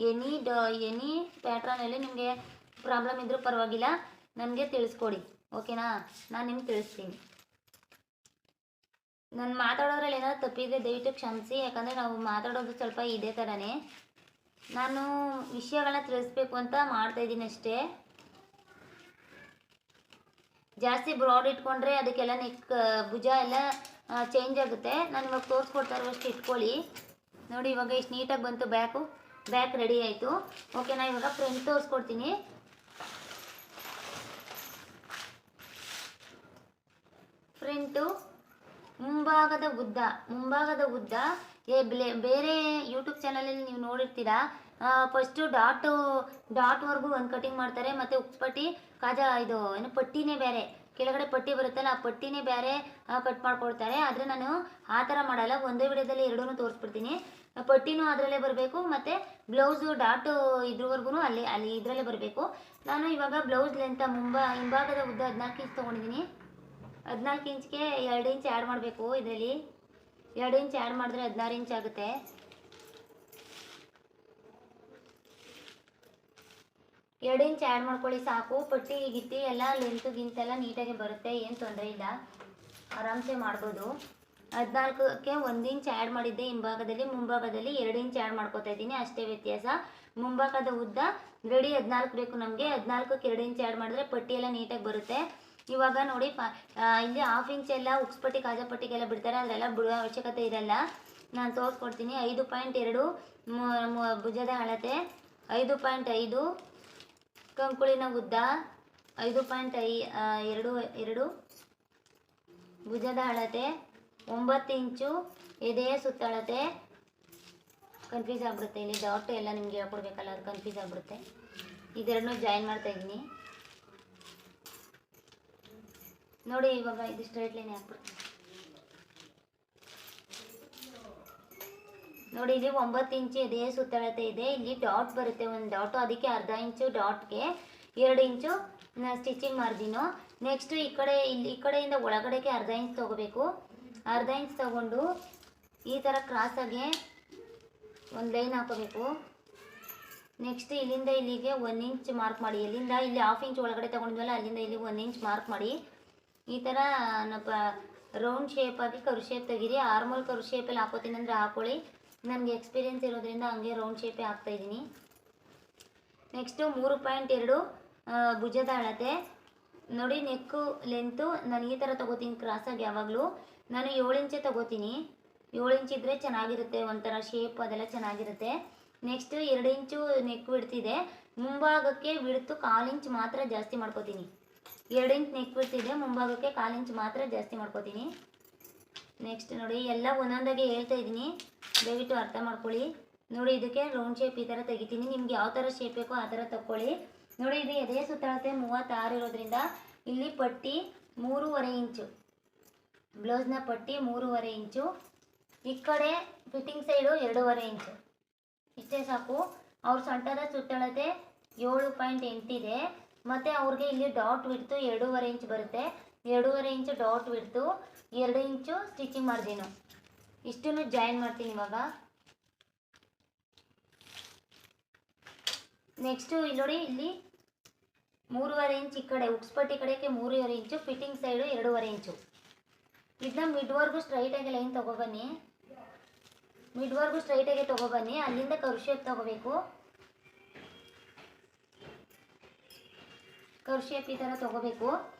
any ಪ್ಯಾಟ್ರನಲ್ಲಿ ನಿಮಗೆ ಪ್ರಾಬ್ಲಮ್ ಇದ್ರೂ ಪರವಾಗಿಲ್ಲ, ನನಗೆ ತಿಳಿಸ್ಕೊಡಿ, ಓಕೆನಾ? ನಾನು ನಿಮ್ಗೆ ತಿಳಿಸ್ತೀನಿ. ನಾನು ಮಾತಾಡೋದ್ರಲ್ಲಿ ಏನಾದರೂ ತಪ್ಪಿದರೆ ದಯವಿಟ್ಟು ಕ್ಷಮಿಸಿ, ಯಾಕಂದರೆ ನಾವು ಮಾತಾಡೋದು ಸ್ವಲ್ಪ ಇದೇ ಥರನೇ. ನಾನು ವಿಷಯಗಳನ್ನ ತಿಳಿಸ್ಬೇಕು ಅಂತ ಮಾಡ್ತಾಯಿದ್ದೀನಿ ಅಷ್ಟೇ. ಜಾಸ್ತಿ ಬ್ರಾಡ್ ಇಟ್ಕೊಂಡ್ರೆ ಅದಕ್ಕೆಲ್ಲ ನೆಕ್ ಭುಜ ಎಲ್ಲ ಚೇಂಜ್ ಆಗುತ್ತೆ. ನಾನು ಇವಾಗ ತೋರಿಸ್ಕೊಡ್ತಾ ಇರುವಷ್ಟು ಇಟ್ಕೊಳ್ಳಿ ನೋಡಿ. ಇವಾಗ ಇಷ್ಟು ನೀಟಾಗಿ ಬಂತು. ಬ್ಯಾಕ್ ರೆಡಿ ಆಯಿತು, ಓಕೆನಾ? ಇವಾಗ ಫ್ರಂಟ್ ತೋರಿಸ್ಕೊಡ್ತೀನಿ. ಫ್ರಂಟು ಮುಂಭಾಗದ ಉದ್ದ ಬೇರೆ ಯೂಟ್ಯೂಬ್ ಚಾನಲಲ್ಲಿ ನೀವು ನೋಡಿರ್ತೀರಾ. ಫಸ್ಟು ಡಾಟ್ವರೆಗೂ ಒಂದು ಕಟಿಂಗ್ ಮಾಡ್ತಾರೆ, ಮತ್ತು ಉಕ್ಸ್ಪಟ್ಟಿ ಇದು ಏನು ಪಟ್ಟಿನೇ ಬೇರೆ, ಕೆಳಗಡೆ ಪಟ್ಟಿ ಬರುತ್ತಲ್ಲ ಆ ಪಟ್ಟಿನೇ ಬೇರೆ ಕಟ್ ಮಾಡ್ಕೊಳ್ತಾರೆ. ಆದರೆ ನಾನು ಆ ಥರ ಮಾಡಲ್ಲ. ಒಂದೇ ವಿಡಿಯೋದಲ್ಲಿ ಎರಡೂ ತೋರಿಸ್ಬಿಡ್ತೀನಿ. ಪಟ್ಟಿನೂ ಅದರಲ್ಲೇ ಬರಬೇಕು, ಮತ್ತು ಬ್ಲೌಸು ಡಾಟು ಇದ್ರವರೆಗೂ ಅಲ್ಲಿ ಇದರಲ್ಲೇ ಬರಬೇಕು. ನಾನು ಇವಾಗ ಬ್ಲೌಸ್ ಲೆಂತ ಹಿಂಭಾಗದ ಉದ್ದ 14 ಇಂಚ್ ತೊಗೊಂಡಿದ್ದೀನಿ. 14 ಇಂಚ್ಗೆ 2 ಇಂಚ್ ಆ್ಯಡ್ ಮಾಡಬೇಕು. ಇದರಲ್ಲಿ 2 ಇಂಚ್ ಆ್ಯಡ್ ಮಾಡಿದ್ರೆ 16 ಇಂಚ್ ಆಗುತ್ತೆ. ಎರಡು ಇಂಚ್ ಆ್ಯಡ್ ಮಾಡ್ಕೊಳ್ಳಿ ಸಾಕು. ಪಟ್ಟಿ ಗಿಟ್ಟಿ ಎಲ್ಲ ಗಿಂತೆಲ್ಲ ನೀಟಾಗಿ ಬರುತ್ತೆ, ಏನು ತೊಂದರೆ ಇಲ್ಲ, ಆರಾಮ್ಸೆ ಮಾಡ್ಬೋದು. 14ಕ್ಕೆ 1 ಇಂಚ್ ಆ್ಯಡ್ ಮಾಡಿದ್ದೆ ಹಿಂಭಾಗದಲ್ಲಿ. ಮುಂಭಾಗದಲ್ಲಿ 2 ಇಂಚ್ ಆ್ಯಡ್ ಮಾಡ್ಕೊತಾ ಇದ್ದೀನಿ, ಅಷ್ಟೇ ವ್ಯತ್ಯಾಸ. ಮುಂಭಾಗದ ಉದ್ದ ರೆಡಿ 14 ಬೇಕು ನಮಗೆ. 14ಕ್ಕೆ 2 ಇಂಚ್ ಆ್ಯಡ್ ಮಾಡಿದ್ರೆ ಪಟ್ಟಿ ಎಲ್ಲ ನೀಟಾಗಿ ಬರುತ್ತೆ. ಇವಾಗ ನೋಡಿ, ಇಲ್ಲಿ 1/2 ಇಂಚ್ ಎಲ್ಲ ಉಕ್ಸ್ಪಟ್ಟಿ ಕಾಜಾಪಟ್ಟಿಗೆಲ್ಲ ಬಿಡ್ತಾರೆ, ಅದೆಲ್ಲ ಬಿಡೋ ಅವಶ್ಯಕತೆ ಇರಲ್ಲ. ನಾನು ತೋರಿಸ್ಕೊಡ್ತೀನಿ. 5.2 ಭುಜದ ಅಳತೆ, 5.5 ಕಂಕುಳಿನ ಉದ್ದ, 5.2 ಭುಜದ ಅಳತೆ, 9 ಇಂಚು ಎದೆಯ ಸುತ್ತಳತೆ. ಕನ್ಫ್ಯೂಸ್ ಆಗಿಬಿಡುತ್ತೆ, ಇಲ್ಲಿ ಡಾಟ್ ಎಲ್ಲ ನಿಮಗೆ ಹೇಳ್ಕೊಡ್ಬೇಕಲ್ಲ, ಅದು ಕನ್ಫ್ಯೂಸ್ ಆಗಿಬಿಡುತ್ತೆ. ಇದೆರಡನ್ನೂ ಜಾಯಿನ್ ಮಾಡ್ತಾ ಇದ್ದೀನಿ ನೋಡಿ. ಇವಾಗ ಇದು ಸ್ಟ್ರೈಟ್ ಲೈನ್ ಹಾಕ್ಬಿಡ್ತೀನಿ ನೋಡಿ. ಇಲ್ಲಿ 9 ಇಂಚು ಎದೆಯ ಸುತ್ತಳತೆ ಇದೆ. ಇಲ್ಲಿ ಡಾಟ್ ಬರುತ್ತೆ, ಒಂದು ಡಾಟು, ಅದಕ್ಕೆ ಅರ್ಧ ಇಂಚು ಡಾಟ್ಗೆ 2 ಇಂಚು ಸ್ಟಿಚಿಂಗ್ ಮಾರ್ಜಿನು. ನೆಕ್ಸ್ಟ್ ಈ ಕಡೆಯಿಂದ ಒಳಗಡೆಗೆ ಅರ್ಧ ಇಂಚ್ ತೊಗೋಬೇಕು. ಅರ್ಧ ಇಂಚ್ ತೊಗೊಂಡು ಈ ಥರ ಕ್ರಾಸಾಗಿ ಒಂದು ಲೈನ್ ಹಾಕೋಬೇಕು. ನೆಕ್ಸ್ಟ್ ಇಲ್ಲಿಂದ ಇಲ್ಲಿಗೆ 1 ಇಂಚ್ ಮಾರ್ಕ್ ಮಾಡಿ. ಇಲ್ಲಿ 1/2 ಇಂಚ್ ಒಳಗಡೆ ತೊಗೊಂಡಿದ್ವಲ್ಲ, ಅಲ್ಲಿಂದ ಇಲ್ಲಿ 1 ಇಂಚ್ ಮಾರ್ಕ್ ಮಾಡಿ. ಈ ಥರ ರೌಂಡ್ ಶೇಪಾಗಿ ಕರು ಶೇಪ್ ತೆಗೀರಿ. ಆರ್ಮಲ್ ಕರು ಶೇಪಲ್ಲಿ ಹಾಕೋತೀನಿ ಅಂದರೆ ಹಾಕೊಳ್ಳಿ, ನನಗೆ ಎಕ್ಸ್ಪೀರಿಯೆನ್ಸ್ ಇರೋದ್ರಿಂದ ಹಂಗೆ ರೌಂಡ್ ಶೇಪೇ ಹಾಕ್ತಾಯಿದ್ದೀನಿ. ನೆಕ್ಸ್ಟು 3.2 ಭುಜದ ಅಳತೆ ನೋಡಿ. ನೆಕ್ಕು ಲೆಂತು ನಾನು ಈ ಥರ ತೊಗೋತೀನಿ ಕ್ರಾಸಾಗಿ. ಯಾವಾಗಲೂ ನಾನು 7 ಇಂಚೇ ತೊಗೋತೀನಿ. 7 ಇಂಚ್ ಇದ್ದರೆ ಚೆನ್ನಾಗಿರುತ್ತೆ, ಒಂಥರ ಶೇಪ್ ಅದೆಲ್ಲ ಚೆನ್ನಾಗಿರುತ್ತೆ. ನೆಕ್ಸ್ಟು 2 ಇಂಚು ನೆಕ್ ಬಿಡ್ತಿದೆ. ಮುಂಭಾಗಕ್ಕೆ ಬಿಡ್ತು 1/4 ಇಂಚ್ ಮಾತ್ರ ಜಾಸ್ತಿ ಮಾಡ್ಕೋತೀನಿ. 2 ಇಂಚ್ ನೆಕ್ ಬಿಡ್ತಿದೆ, ಮುಂಭಾಗಕ್ಕೆ 1/4 ಇಂಚ್ ಮಾತ್ರ ಜಾಸ್ತಿ ಮಾಡ್ಕೋತೀನಿ. ನೆಕ್ಸ್ಟ್ ನೋಡಿ, ಎಲ್ಲ ಒಂದೊಂದಾಗಿ ಹೇಳ್ತಾ ಇದ್ದೀನಿ, ದಯವಿಟ್ಟು ಅರ್ಥ ಮಾಡ್ಕೊಳ್ಳಿ ನೋಡಿ. ಇದಕ್ಕೆ ರೌಂಡ್ ಶೇಪ್ ಈ ಥರ ತೆಗಿತೀನಿ. ನಿಮ್ಗೆ ಯಾವ ಥರ ಶೇಪ್ ಬೇಕೋ ಆ ಥರ ತಗೊಳ್ಳಿ ನೋಡಿ. ಇದು ಎದೆಯ ಸುತ್ತಳತೆ 36 ಇರೋದ್ರಿಂದ ಇಲ್ಲಿ ಪಟ್ಟಿ 3.5 ಇಂಚು ಬ್ಲೌಸ್ನ ಪಟ್ಟಿ 3.5 ಇಂಚು, ಈ ಕಡೆ ಫಿಟ್ಟಿಂಗ್ ಸೈಡು 2.5 ಇಂಚು. ಇಷ್ಟೇ ಸಾಕು. ಅವ್ರ ಸೊಂಟದ ಸುತ್ತಳತೆ 7.8 ಇದೆ. ಮತ್ತು ಅವ್ರಿಗೆ ಇಲ್ಲಿ ಡಾಟ್ ವಿಡ್ತು 2.5 ಇಂಚ್ ಬರುತ್ತೆ. 2.5 ಇಂಚು ಡಾಟ್ ವಿಡ್ತು, 2 ಇಂಚು ಸ್ಟಿಚಿಂಗ್ ಮಾರ್ಜಿನು. ಇಷ್ಟನ್ನು ಜಾಯಿನ್ ಮಾಡ್ತೀನಿ ಇವಾಗ. ನೆಕ್ಸ್ಟು ಇಲ್ಲಿ ನೋಡಿ, ಇಲ್ಲಿ 3.5 ಇಂಚ್ ಈ ಕಡೆ ಉಕ್ಸ್ಪಟ್ಟಿ ಕಡೆಗೆ 3.5 ಇಂಚು, ಫಿಟ್ಟಿಂಗ್ ಸೈಡು 2.5 ಇಂಚು. ಇದನ್ನ ಮಿಡ್ವರ್ಗು ಸ್ಟ್ರೈಟಾಗಿ ಲೈನ್ ತೊಗೊಬನ್ನಿ. ಮಿಡ್ವರ್ಗು ಸ್ಟ್ರೈಟಾಗಿ ತೊಗೊಬನ್ನಿ. ಅಲ್ಲಿಂದ ಕರ್ವ್ ಶೇಪ್ ತೊಗೋಬೇಕು. ಕರ್ವ್ ಶೇಪ್ ಈ ಥರ ತೊಗೋಬೇಕು.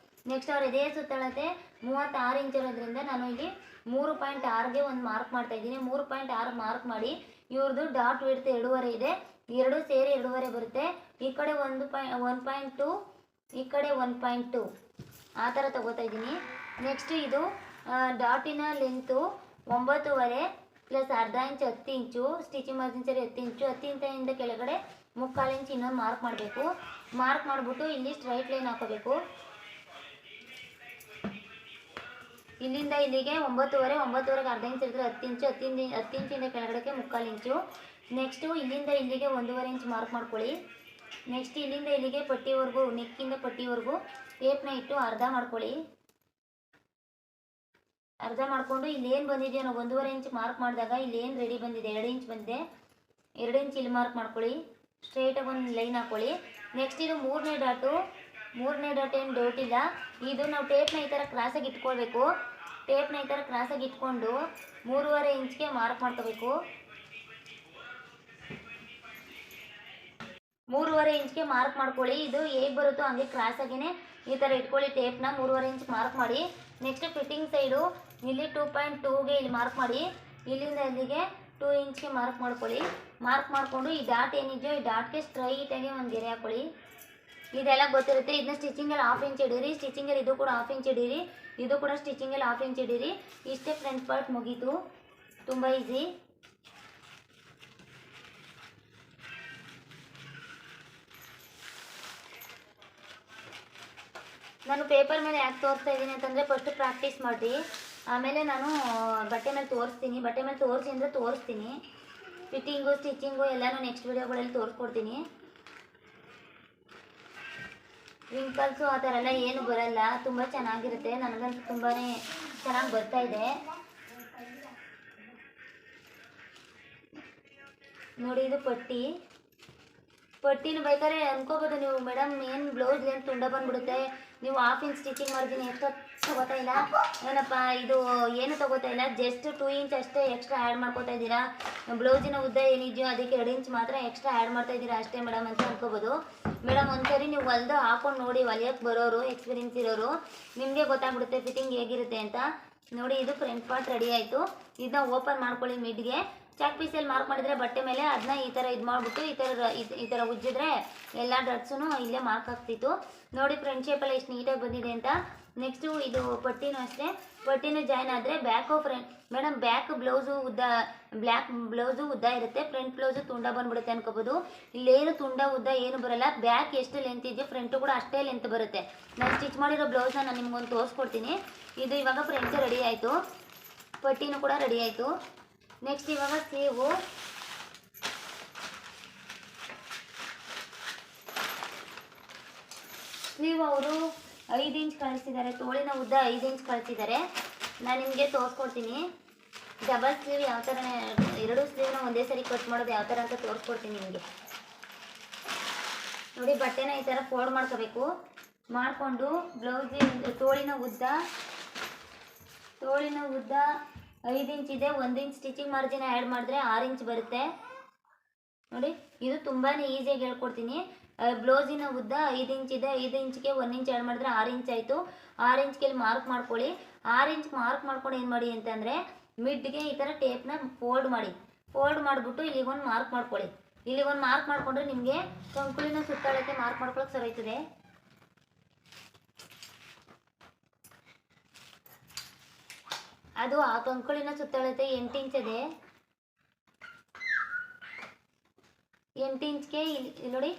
ನೆಕ್ಸ್ಟ್ ಅವ್ರ ಎದೆಯ ಸುತ್ತಳತೆ 36 ಇಂಚ್ ಇರೋದ್ರಿಂದ ನಾನು ಇಲ್ಲಿ 3.6ಗೆ ಒಂದು ಮಾರ್ಕ್ ಮಾಡ್ತಾ ಇದ್ದೀನಿ. 3.6 ಮಾರ್ಕ್ ಮಾಡಿ, ಇವ್ರದ್ದು ಡಾಟ್ ವಿಡ್ತ್ 2.5 ಇದೆ, 2 ಸೇರಿ 2.5 ಬರುತ್ತೆ. ಈ ಕಡೆ 1.2, ಈ ಕಡೆ 1.2 ಆ ಥರ ತೊಗೋತಾ ಇದ್ದೀನಿ. ನೆಕ್ಸ್ಟ್ ಇದು ಡಾಟಿನ ಲೆಂತು 9.5 ಪ್ಲಸ್ ಅರ್ಧ ಇಂಚ್ 10 ಇಂಚು, ಸ್ಟಿಚಿಂಗ್ ಮಾರ್ಜಿನ್ ಸೇರಿ 10 ಇಂಚು. 10 ಇಂಚಿಂದ ಕೆಳಗಡೆ 3/4 ಇಂಚ್ ಇನ್ನೊಂದು ಮಾರ್ಕ್ ಮಾಡಬೇಕು. ಮಾರ್ಕ್ ಮಾಡಿಬಿಟ್ಟು ಇಲ್ಲಿ ಸ್ಟ್ರೈಟ್ ಲೈನ್ ಹಾಕೋಬೇಕು. ಇಲ್ಲಿಂದ ಇಲ್ಲಿಗೆ 9.5ಗೆ ಅರ್ಧ ಇಂಚ್ ಇರ್ತದೆ 10 ಇಂಚು, 10 ಇಂಚಿಂದ ಕೆಳಗಡೆಗೆ 3/4 ಇಂಚು. ನೆಕ್ಸ್ಟು ಇಲ್ಲಿಂದ ಇಲ್ಲಿಗೆ 1.5 ಇಂಚ್ ಮಾರ್ಕ್ ಮಾಡ್ಕೊಳ್ಳಿ. ನೆಕ್ಸ್ಟ್ ಇಲ್ಲಿಂದ ಇಲ್ಲಿಗೆ ಪಟ್ಟಿವರೆಗೂ, ನೆಕ್ಕಿಂದ ಪಟ್ಟಿವರೆಗೂ ಟೇಪ್ನ ಇಟ್ಟು ಅರ್ಧ ಮಾಡ್ಕೊಳ್ಳಿ. ಅರ್ಧ ಮಾಡಿಕೊಂಡು ಇಲ್ಲಿ ಏನು ಬಂದಿದೆಯೋ ನಾವು 1.5 ಇಂಚ್ ಮಾರ್ಕ್ ಮಾಡಿದಾಗ ಇಲ್ಲಿ ಏನು ರೆಡಿ ಬಂದಿದೆ 2 ಇಂಚ್ ಬಂದಿದೆ, 2 ಇಂಚ್ ಇಲ್ಲಿ ಮಾರ್ಕ್ ಮಾಡ್ಕೊಳ್ಳಿ. ಸ್ಟ್ರೈಟಾಗಿ ಒಂದು ಲೈನ್ ಹಾಕ್ಕೊಳ್ಳಿ. ನೆಕ್ಸ್ಟ್ ಇದು 3ನೇ ಡಾಟು. 3ನೇ ಡಾಟ್ ಏನು ಡೌಟ್ ಇಲ್ಲ. ಇದು ನಾವು ಟೇಪ್ನ ಈ ಥರ ಕ್ರಾಸಾಗಿ ಇಟ್ಕೊಳ್ಬೇಕು. ಟೇಪ್ನ ಈ ಥರ ಕ್ರಾಸಾಗಿ ಇಟ್ಕೊಂಡು 3.5 ಇಂಚ್ಗೆ ಮಾರ್ಕ್ ಮಾಡ್ಕೋಬೇಕು. 3.5 ಇಂಚ್ಗೆ ಮಾರ್ಕ್ ಮಾಡ್ಕೊಳ್ಳಿ. ಇದು ಹೇಗೆ ಬರುತ್ತೋ ಹಂಗೆ ಕ್ರಾಸಾಗಿಯೇ ಈ ಥರ ಇಟ್ಕೊಳ್ಳಿ. ಟೇಪ್ನ 3.5 ಇಂಚ್ ಮಾರ್ಕ್ ಮಾಡಿ. ನೆಕ್ಸ್ಟ್ ಫಿಟ್ಟಿಂಗ್ ಸೈಡು ಇಲ್ಲಿ 2.2ಗೆ ಇಲ್ಲಿ ಮಾರ್ಕ್ ಮಾಡಿ. ಇಲ್ಲಿಂದ ಇಲ್ಲಿಗೆ 2 ಇಂಚ್ಗೆ ಮಾರ್ಕ್ ಮಾಡ್ಕೊಳ್ಳಿ. ಮಾರ್ಕ್ ಮಾಡಿಕೊಂಡು ಈ ಡಾಟ್ ಏನಿದೆಯೋ ಈ ಡಾಟ್ಗೆ ಸ್ಟ್ರೈಟಾಗಿ ಒಂದು ಗೆರೆ ಹಾಕ್ಕೊಳ್ಳಿ. ಇದೆಲ್ಲ ಗೊತ್ತಿರುತ್ತೆ. ಇದನ್ನ ಸ್ಟಿಚಿಂಗಲ್ಲಿ 1/2 ಇಂಚ್ ಹಿಡೀರಿ. ಸ್ಟಿಚಿಂಗಲ್ಲಿ ಇದು ಕೂಡ 1/2 ಇಂಚ್ ಹಿಡೀರಿ. ಇದು ಕೂಡ ಸ್ಟಿಚಿಂಗಲ್ಲಿ 1/2 ಇಂಚ್ ಹಿಡೀರಿ. ಇಷ್ಟೇ ಫ್ರಂಟ್ ಪಾರ್ಟ್ ಮುಗೀತು. ತುಂಬ ಈಸಿ. ನಾನು ಪೇಪರ್ ಮೇಲೆ ಯಾಕೆ ತೋರಿಸ್ತಾ ಇದ್ದೀನಿ ಅಂತಂದರೆ ಫಸ್ಟು ಪ್ರಾಕ್ಟೀಸ್ ಮಾಡಿ, ಆಮೇಲೆ ನಾನು ಬಟ್ಟೆ ಮೇಲೆ ತೋರಿಸ್ತೀನಿ. ಬಟ್ಟೆ ಮೇಲೆ ತೋರಿಸಿ ಅಂದರೆ ತೋರಿಸ್ತೀನಿ. ಫಿಟ್ಟಿಂಗು ಸ್ಟಿಚಿಂಗು ಎಲ್ಲನೂ ನೆಕ್ಸ್ಟ್ ವೀಡಿಯೋಗಳಲ್ಲಿ ತೋರಿಸ್ಕೊಡ್ತೀನಿ. ವಿಂಕಲ್ಸು ಆ ಥರ ಎಲ್ಲ ಏನು ಬರಲ್ಲ. ತುಂಬ ಚೆನ್ನಾಗಿರುತ್ತೆ. ನನಗಂತೂ ತುಂಬಾ ಚೆನ್ನಾಗಿ ಬರ್ತಾಯಿದೆ. ನೋಡಿ, ಇದು ಪಟ್ಟಿನೂ ಬೇಕಾದ್ರೆ ಅನ್ಕೋಬೋದು ನೀವು, ಮೇಡಮ್ ಏನು ಬ್ಲೌಸ್ ಲೆಂತ್ ತುಂಡ ಬಂದುಬಿಡುತ್ತೆ, ನೀವು 1/2 ಇಂಚ್ ಸ್ಟಿಚಿಂಗ್ ಮಾಡಿದ್ದೀನಿ ಎಕ್ಸ್ಟ್ರಾ ತೊಗೋತಾ ಇಲ್ಲ ಏನಪ್ಪ, ಇದು ಏನು ತೊಗೋತಾ ಇಲ್ಲ, ಜಸ್ಟ್ 2 ಇಂಚ್ ಅಷ್ಟೇ ಎಕ್ಸ್ಟ್ರಾ ಆ್ಯಡ್ ಮಾಡ್ಕೋತಾ ಇದ್ದೀರಾ, ಬ್ಲೌಸಿನ ಉದ್ದ ಏನಿದೆಯೋ ಅದಕ್ಕೆ 2 ಇಂಚ್ ಮಾತ್ರ ಎಕ್ಸ್ಟ್ರಾ ಆ್ಯಡ್ ಮಾಡ್ತಾ ಇದ್ದೀರಾ ಅಷ್ಟೇ ಮೇಡಮ್ ಅಂತ ಅನ್ಕೋಬೋದು. ಮೇಡಮ್ ಒಂದ್ಸರಿ ನೀವು ಹೊಲ್ದು ಹಾಕೊಂಡು ನೋಡಿ, ಹೊಲಿಯೋಕ್ಕೆ ಬರೋರು, ಎಕ್ಸ್ಪೀರಿಯನ್ಸ್ ಇರೋರು, ನಿಮಗೆ ಗೊತ್ತಾಗ್ಬಿಡುತ್ತೆ ಫಿಟ್ಟಿಂಗ್ ಹೇಗಿರುತ್ತೆ ಅಂತ. ನೋಡಿ, ಇದು ಫ್ರಂಟ್ ಪಾರ್ಟ್ ರೆಡಿ ಆಯಿತು. ಇದನ್ನ ಓಪನ್ ಮಾಡ್ಕೊಳ್ಳಿ. ಮಿಡ್ಗೆ ಚಾಕ್ ಪೀಸಲ್ಲಿ ಮಾರ್ಕ್ ಮಾಡಿದರೆ ಬಟ್ಟೆ ಮೇಲೆ ಅದನ್ನ ಈ ಥರ ಇದು ಮಾಡಿಬಿಟ್ಟು ಈ ಥರ ಉಜ್ಜಿದ್ರೆ ಎಲ್ಲ ಡ್ರೆಸ್ಸೂ ಇಲ್ಲೇ ಮಾರ್ಕ್ ಆಗ್ತಿತ್ತು. ನೋಡಿ ಫ್ರಂಟ್ ಶೇಪೆಲ್ಲ ಎಷ್ಟು ನೀಟಾಗಿ ಬಂದಿದೆ ಅಂತ. ನೆಕ್ಸ್ಟು ಇದು ಪಟ್ಟಿನೂ ಅಷ್ಟೇ. ಪಟ್ಟಿನೂ ಜಾಯ್ನ್ ಆದರೆ back front madam back blouse ಉದ್ದ, ಬ್ಲ್ಯಾಕ್ ಬ್ಲೌಸು ಉದ್ದ ಇರುತ್ತೆ, ಫ್ರಂಟ್ ಬ್ಲೌಸು ತುಂಡ ಬಂದುಬಿಡುತ್ತೆ ಅನ್ಕೋಬೋದು. ಇಲ್ಲೇನು ತುಂಡ ಉದ್ದ ಏನು ಬರೋಲ್ಲ. ಬ್ಯಾಕ್ ಎಷ್ಟು ಲೆಂತ್ ಇದೆಯೋ ಫ್ರಂಟು ಕೂಡ ಅಷ್ಟೇ ಲೆಂತ್ ಬರುತ್ತೆ. ನಾನು ಸ್ಟಿಚ್ ಮಾಡಿರೋ ಬ್ಲೌಸ್ನ ನಾನು ನಿಮ್ಗೊಂದು ತೋರಿಸ್ಕೊಡ್ತೀನಿ. ಇದು ಇವಾಗ ಫ್ರಂಟ್ ರೆಡಿ ಆಯಿತು, ಪಟ್ಟಿನೂ ಕೂಡ ರೆಡಿ ಆಯಿತು. ನೆಕ್ಸ್ಟ್ ಇವಾಗ ಸ್ಲೀವ್ ಅವರು 5 ಇಂಚ್ ಕಳಿಸಿದ್ದಾರೆ. ತೋಳಿನ ಉದ್ದ 5 ಇಂಚ್ ಕಳಿಸಿದ್ದಾರೆ. ನಾನು ನಿಮಗೆ ತೋರಿಸ್ಕೊಡ್ತೀನಿ. ಡಬಲ್ ಸ್ಲೀವ್ ಯಾವ ಥರ, 2 ಸ್ಲೀವ್ನ ಒಂದೇ ಸರಿ ಕಟ್ ಮಾಡೋದು ಯಾವ ಥರ ಅಂತ ತೋರಿಸ್ಕೊಡ್ತೀನಿ ನಿಮಗೆ. ನೋಡಿ, ಬಟ್ಟೆನ ಈ ಥರ ಫೋಲ್ಡ್ ಮಾಡ್ಕೋಬೇಕು. ಮಾಡಿಕೊಂಡು ಬ್ಲೌಸಿನ ತೋಳಿನ ಉದ್ದ 5 ಇಂಚ್ ಇದೆ. 1 ಇಂಚ್ ಸ್ಟಿಚಿಂಗ್ ಮಾರ್ಜಿನ್ ಆ್ಯಡ್ ಮಾಡಿದ್ರೆ 6 ಇಂಚ್ ಬರುತ್ತೆ. ನೋಡಿ, ಇದು ತುಂಬಾ ಈಸಿಯಾಗಿ ಹೇಳ್ಕೊಡ್ತೀನಿ. ಬ್ಲೌಸಿನ ಉದ್ದ 5 ಇಂಚ್ ಇದೆ. 5 ಇಂಚ್ಗೆ 1 ಇಂಚ್ ಆ್ಯಡ್ ಮಾಡಿದ್ರೆ 6 ಇಂಚ್ ಆಯಿತು. 6 ಇಂಚ್ಗೆ ಮಾರ್ಕ್ ಮಾಡ್ಕೊಳ್ಳಿ. 6 ಇಂಚ್ ಮಾರ್ಕ್ ಮಾಡ್ಕೊಂಡು ಏನು ಮಾಡಿ ಅಂತಂದರೆ ಮಿಡ್ಗೆ ಈ ಥರ ಟೇಪ್ನ ಫೋಲ್ಡ್ ಮಾಡಿಬಿಟ್ಟು ಇಲ್ಲಿಗೊಂದು ಮಾರ್ಕ್ ಮಾಡ್ಕೊಳ್ಳಿ. ಇಲ್ಲಿಗೊಂದು ಮಾರ್ಕ್ ಮಾಡಿಕೊಂಡ್ರೆ ನಿಮಗೆ ಕಂಕುಳಿನ ಸುತ್ತಳತೆ ಮಾರ್ಕ್ ಮಾಡ್ಕೊಳ್ಳೋಕೆ ಸರಿಯಾಗ್ತದೆ. ಅದು ಆ ಕಂಕುಳಿನ ಸುತ್ತಳತೆ 8 ಇಂಚ್ ಇದೆ. 8 ಇಂಚ್ಗೆ ಇಲ್ಲಿ ನೋಡಿ,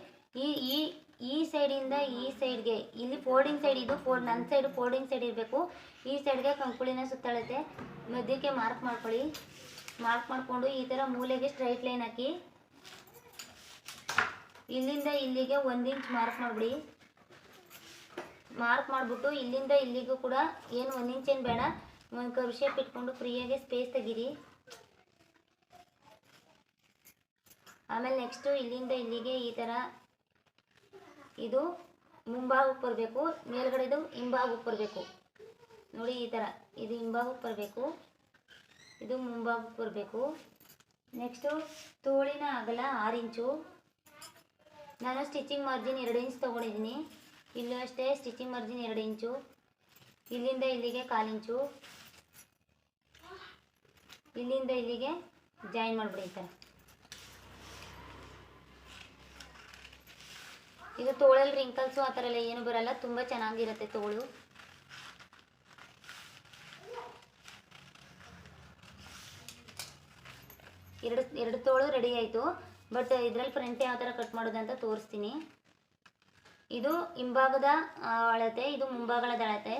ಈ ಈ ಸೈಡಿಂದ ಈ ಸೈಡ್ಗೆ ಇಲ್ಲಿ ಫೋಲ್ಡಿಂಗ್ ಸೈಡ್, ಇದು ನನ್ನ ಸೈಡು ಫೋಲ್ಡಿಂಗ್ ಸೈಡ್ ಇರಬೇಕು. ಈ ಸೈಡ್ಗೆ ಕಂಕುಳಿನ ಸುತ್ತಳತೆ ಮಧ್ಯಕ್ಕೆ ಮಾರ್ಕ್ ಮಾಡ್ಕೊಳ್ಳಿ. ಮಾರ್ಕ್ ಮಾಡಿಕೊಂಡು ಈ ಥರ ಮೂಲೆಗೆ ಸ್ಟ್ರೈಟ್ ಲೈನ್ ಹಾಕಿ ಇಲ್ಲಿಂದ ಇಲ್ಲಿಗೆ 1 ಇಂಚ್ ಮಾರ್ಕ್ ಮಾಡಿಬಿಡಿ. ಮಾರ್ಕ್ ಮಾಡಿಬಿಟ್ಟು ಇಲ್ಲಿಂದ ಇಲ್ಲಿಗೂ ಕೂಡ ಏನು 1 ಇಂಚ್ ಏನು ಬೇಡ, ಒಂದು ಕರ್ವ್ ಶೇಪ್ ಇಟ್ಕೊಂಡು ಫ್ರೀಯಾಗಿ ಸ್ಪೇಸ್ ತೆಗೀರಿ. ಆಮೇಲೆ ನೆಕ್ಸ್ಟು ಇಲ್ಲಿಂದ ಇಲ್ಲಿಗೆ ಈ ಥರ ಇದು ಮುಂಭಾಗಕ್ಕೆ ಬರಬೇಕು, ಮೇಲ್ಗಡೆದು ಹಿಂಭಾಗಕ್ಕೆ ಬರಬೇಕು. ನೋಡಿ ಈ ಥರ ಇದು ಹಿಂಭಾಗಕ್ಕೆ ಬರಬೇಕು, ಇದು ಮುಂಭಾಗಕ್ಕೆ ಬರಬೇಕು. ನೆಕ್ಸ್ಟು ತೋಳಿನ ಅಗಲ 6 ಇಂಚು. ನಾನು ಸ್ಟಿಚಿಂಗ್ ಮಾರ್ಜಿನ್ 2 ಇಂಚ್ ತೊಗೊಂಡಿದ್ದೀನಿ. ಇಲ್ಲೂ ಅಷ್ಟೇ ಸ್ಟಿಚಿಂಗ್ ಮಾರ್ಜಿನ್ 2 ಇಂಚು. ಇಲ್ಲಿಂದ ಇಲ್ಲಿಗೆ 1/4 ಇಂಚು. ಇಲ್ಲಿಂದ ಇಲ್ಲಿಗೆ ಜಾಯಿನ್ ಮಾಡಿಬಿಡಿ ಈ ಥರ. ಇದು ತೋಳಲ್ಲಿ ರಿಂಕಲ್ಸು ಆ ಥರ ಎಲ್ಲ ಏನು ಬರಲ್ಲ, ತುಂಬ ಚೆನ್ನಾಗಿರುತ್ತೆ ತೋಳು. ಎರಡು ತೋಳು ರೆಡಿ ಆಯಿತು. ಬಟ್ ಇದರಲ್ಲಿ ಫ್ರಂಟ್ ಯಾವ ಥರ ಕಟ್ ಮಾಡೋದಂತ ತೋರಿಸ್ತೀನಿ. ಇದು ಹಿಂಭಾಗದ ಅಳತೆ, ಇದು ಮುಂಭಾಗದ ಅಳತೆ.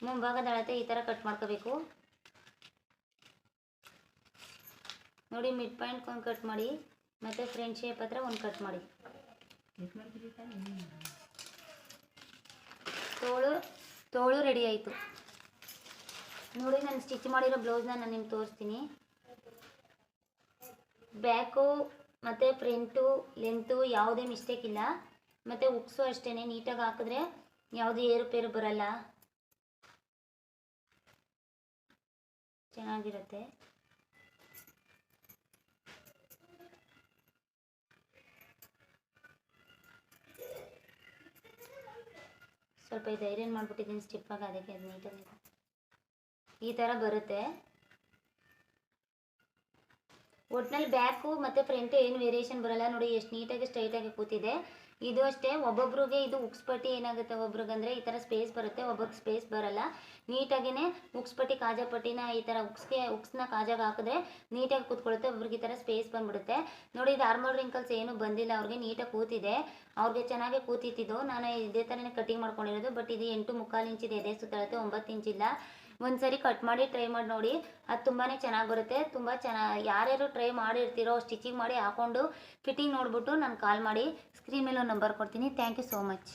ಮುಂಭಾಗದ ಅಳತೆ ಈ ಥರ ಕಟ್ ಮಾಡ್ಕೋಬೇಕು. ನೋಡಿ ಮಿಡ್ ಪಾಯಿಂಟ್ ಒಂದು ಕಟ್ ಮಾಡಿ, ಮತ್ತು ಫ್ರಂಟ್ ಶೇಪ್ ಹತ್ರ ಒಂದು ಕಟ್ ಮಾಡಿ. ತೋಳು ರೆಡಿ ಆಯಿತು. ನೋಡಿ ನಾನು ಸ್ಟಿಚ್ ಮಾಡಿರೋ ಬ್ಲೌಸ್ನ ನಾನು ನಿಮ್ಗೆ ತೋರಿಸ್ತೀನಿ. ಬ್ಯಾಕು ಮತ್ತು ಫ್ರಂಟು ಲೆಂತು ಯಾವುದೇ ಮಿಸ್ಟೇಕ್ ಇಲ್ಲ. ಮತ್ತು ಉಕ್ಸು ಅಷ್ಟೇ ನೀಟಾಗಿ ಹಾಕಿದ್ರೆ ಯಾವುದೇ ಏರುಪೇರು ಬರಲ್ಲ, ಚೆನ್ನಾಗಿರುತ್ತೆ. ಸ್ವಲ್ಪ ಇದು ಐರನ್ ಮಾಡಿಬಿಟ್ಟಿದ್ದೀನಿ ಸ್ಟಿಪ್ಪಾಗಿ, ಅದಕ್ಕೆ ಅದು ನೀಟಾಗಿ ಈ ಥರ ಬರುತ್ತೆ. ಒಟ್ಟಿನಲ್ಲಿ ಬ್ಯಾಕು ಮತ್ತು ಫ್ರಂಟು ಏನು ವೇರಿಯೇಷನ್ ಬರಲ್ಲ. ನೋಡಿ ಎಷ್ಟು ನೀಟಾಗಿ ಸ್ಟ್ರೈಟಾಗಿ ಕೂತಿದೆ. ಇದು ಅಷ್ಟೇ, ಒಬ್ಬೊಬ್ರಿಗೆ ಇದು ಉಕ್ಸ್ಪಟ್ಟಿ ಏನಾಗುತ್ತೆ, ಒಬ್ರಿಗಂದರೆ ಈ ಥರ ಸ್ಪೇಸ್ ಬರುತ್ತೆ, ಒಬ್ಬರಿಗೆ ಸ್ಪೇಸ್ ಬರಲ್ಲ. ನೀಟಾಗಿಯೇ ಉಕ್ಸ್ಪಟ್ಟಿ ಕಾಜಾಪಟ್ಟಿನ ಈ ಥರ ಉಕ್ಸ್ನ ಕಾಜಾಗ ಹಾಕಿದ್ರೆ ನೀಟಾಗಿ ಕೂತ್ಕೊಳ್ಳುತ್ತೆ. ಒಬ್ರಿಗೆ ಈ ಥರ ಸ್ಪೇಸ್ ಬಂದ್ಬಿಡುತ್ತೆ. ನೋಡಿ ಇದು ಆರ್ಮೋಲ್ ರಿಂಕಲ್ಸ್ ಏನು ಬಂದಿಲ್ಲ, ಅವ್ರಿಗೆ ನೀಟಾಗಿ ಕೂತಿದೆ. ಅವ್ರಿಗೆ ಚೆನ್ನಾಗಿ ಕೂತಿದ್ದು. ನಾನು ಇದೇ ಥರನೇ ಕಟಿಂಗ್ ಮಾಡ್ಕೊಂಡಿರೋದು. ಬಟ್ ಇದು 8.25 ಇಂಚಿದೆ ಎದೆ ಸುತ್ತಳತೆ, 9 ಇಂಚಿಲ್ಲ. ಒಂದ್ಸರಿ ಕಟ್ ಮಾಡಿ ಟ್ರೈ ಮಾಡಿ ನೋಡಿ, ಅದು ತುಂಬಾ ಚೆನ್ನಾಗಿ ಬರುತ್ತೆ. ತುಂಬ ಚೆನ್ನಾಗಿ ಯಾರ್ಯಾರು ಟ್ರೈ ಮಾಡಿರ್ತೀರೋ ಸ್ಟಿಚಿಂಗ್ ಮಾಡಿ ಹಾಕ್ಕೊಂಡು ಫಿಟ್ಟಿಂಗ್ ನೋಡಿಬಿಟ್ಟು ನಾನು ಕಾಲ್ ಮಾಡಿ. ಸ್ಕ್ರೀನ್ ಮೇಲೆ ಒಂದು ನಂಬರ್ ಕೊಡ್ತೀನಿ. Thank you so much.